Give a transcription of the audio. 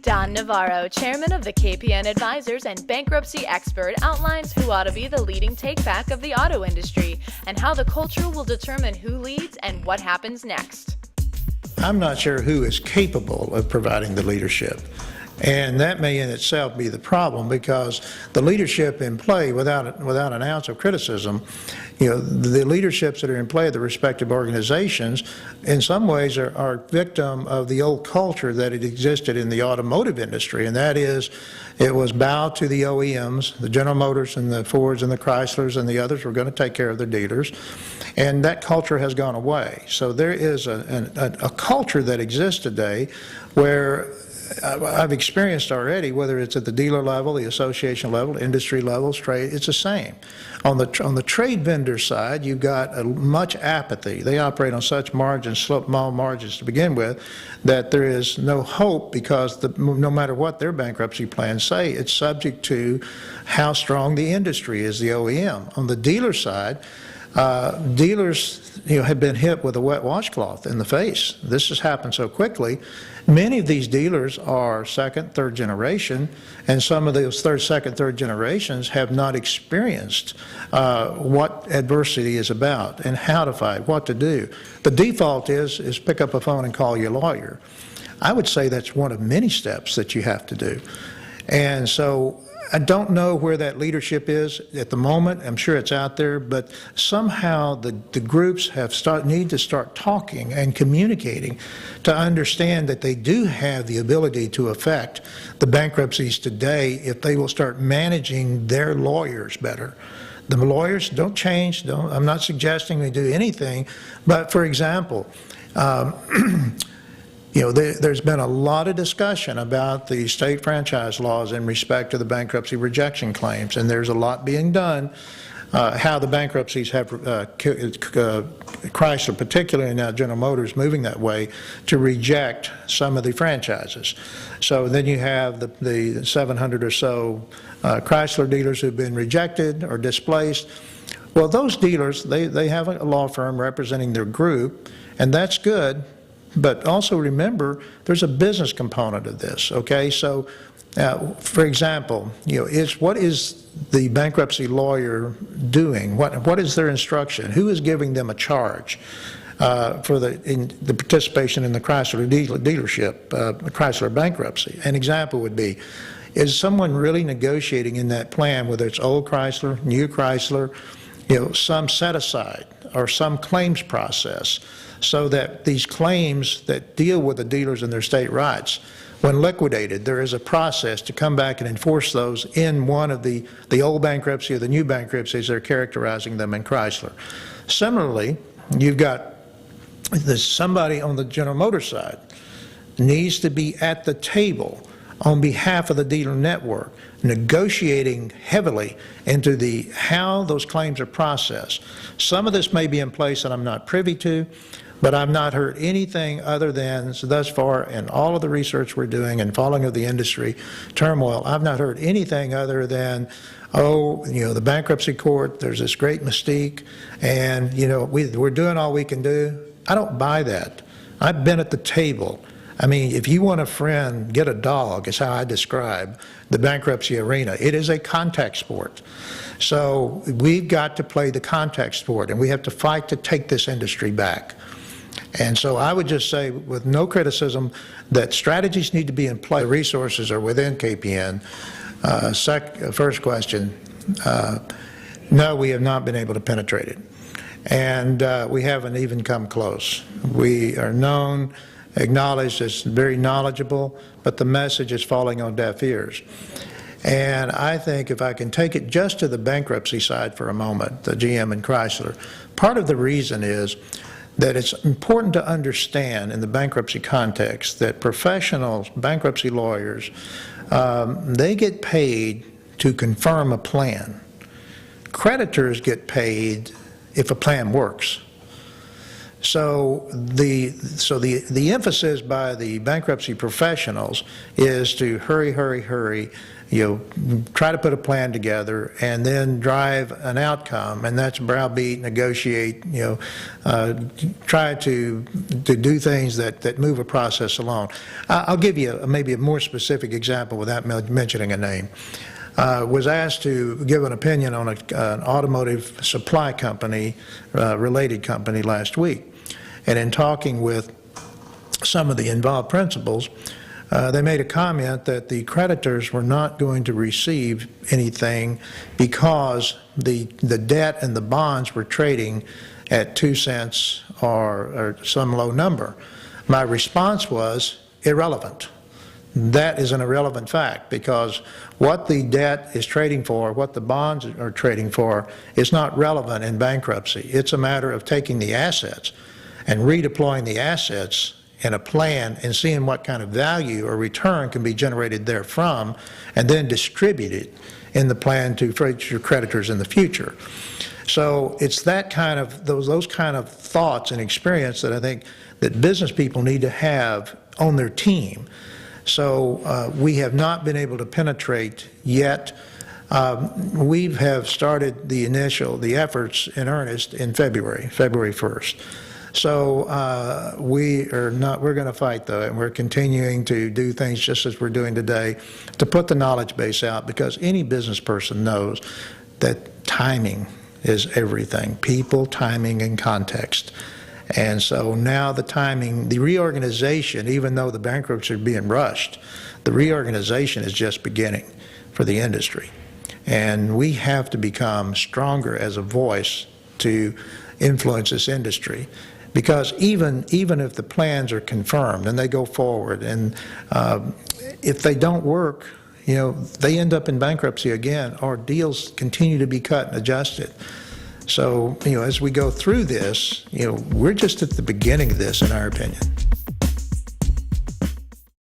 Don Navarro, chairman of the KPN Advisors and Bankruptcy Expert, outlines who ought to be the leading take-back of the auto industry and how the culture will determine who leads and what happens next. I'm not sure who is capable of providing the leadership. And that may in itself be the problem, because the leadership in play, without an ounce of criticism, the leaderships that are in play of the respective organizations in some ways are victim of the old culture that had existed in the automotive industry, and that is it was bow to the OEMs, the General Motors and the Fords and the Chryslers and the others were going to take care of their dealers, and that culture has gone away. So there is a culture that exists today where I've experienced already, whether it's at the dealer level, the association level, industry levels, trade, it's the same. On the trade vendor side, you've got much apathy. They operate on such margins, small margins to begin with, that there is no hope, because no matter what their bankruptcy plans say, it's subject to how strong the industry is, the OEM. On the dealer side, dealers have been hit with a wet washcloth in the face. This has happened so quickly. Many of these dealers are second, third generation, and some of those second, third generations have not experienced what adversity is about and how to fight, what to do. The default is pick up a phone and call your lawyer. I would say that's one of many steps that you have to do. And so I don't know where that leadership is at the moment. I'm sure it's out there, but somehow the groups need to start talking and communicating to understand that they do have the ability to affect the bankruptcies today if they will start managing their lawyers better. The lawyers don't change. I'm not suggesting they do anything, but for example, there's been a lot of discussion about the state franchise laws in respect to the bankruptcy rejection claims, and there's a lot being done. How the bankruptcies have Chrysler, particularly now General Motors, moving that way to reject some of the franchises. So then you have the 700 or so Chrysler dealers who've been rejected or displaced. Well, those dealers, they have a law firm representing their group, and that's good. But also remember, there's a business component of this, okay? So, for example, what is the bankruptcy lawyer doing? What is their instruction? Who is giving them a charge for the participation in the Chrysler dealership, Chrysler bankruptcy? An example would be, is someone really negotiating in that plan, whether it's old Chrysler, new Chrysler, some set aside or some claims process, so that these claims that deal with the dealers and their state rights, when liquidated, there is a process to come back and enforce those in one of the old bankruptcy or the new bankruptcies that are characterizing them in Chrysler. Similarly, you've got somebody on the General Motors side needs to be at the table on behalf of the dealer network, negotiating heavily into how those claims are processed. Some of this may be in place that I'm not privy to, but I've not heard anything other than, thus far in all of the research we're doing and following of the industry turmoil, I've not heard anything other than, the bankruptcy court, there's this great mystique, and we're doing all we can do. I don't buy that. I've been at the table. I mean, if you want a friend, get a dog, is how I describe the bankruptcy arena. It is a contact sport. So we've got to play the contact sport, and we have to fight to take this industry back. And so I would just say, with no criticism, that strategies need to be in play. The resources are within KPN. First question, no, we have not been able to penetrate it. And we haven't even come close. We are known, acknowledged as very knowledgeable, but the message is falling on deaf ears. And I think if I can take it just to the bankruptcy side for a moment, the GM and Chrysler, part of the reason is that it's important to understand in the bankruptcy context that professionals, bankruptcy lawyers, they get paid to confirm a plan. Creditors get paid if a plan works. So the emphasis by the bankruptcy professionals is to hurry, try to put a plan together and then drive an outcome, and that's browbeat, negotiate, try to do things that move a process along. I'll give you maybe a more specific example without mentioning a name. Was asked to give an opinion on an automotive supply company, related company last week. And in talking with some of the involved principals, they made a comment that the creditors were not going to receive anything because the debt and the bonds were trading at 2 cents or some low number. My response was irrelevant. That is an irrelevant fact, because what the debt is trading for, what the bonds are trading for, is not relevant in bankruptcy. It's a matter of taking the assets and redeploying the assets in a plan and seeing what kind of value or return can be generated therefrom, and then distribute it in the plan to future creditors in the future. So it's that kind of those kind of thoughts and experience that I think that business people need to have on their team. So we have not been able to penetrate yet. We have started the efforts in earnest in February 1st. So we're going to fight though, and we're continuing to do things just as we're doing today to put the knowledge base out, because any business person knows that timing is everything. People, timing, and context. And so now the timing, the reorganization, even though the bankruptcy are being rushed, the reorganization is just beginning for the industry. And we have to become stronger as a voice to influence this industry. Because even if the plans are confirmed and they go forward, and if they don't work, they end up in bankruptcy again, or deals continue to be cut and adjusted. So, as we go through this, we're just at the beginning of this, in our opinion.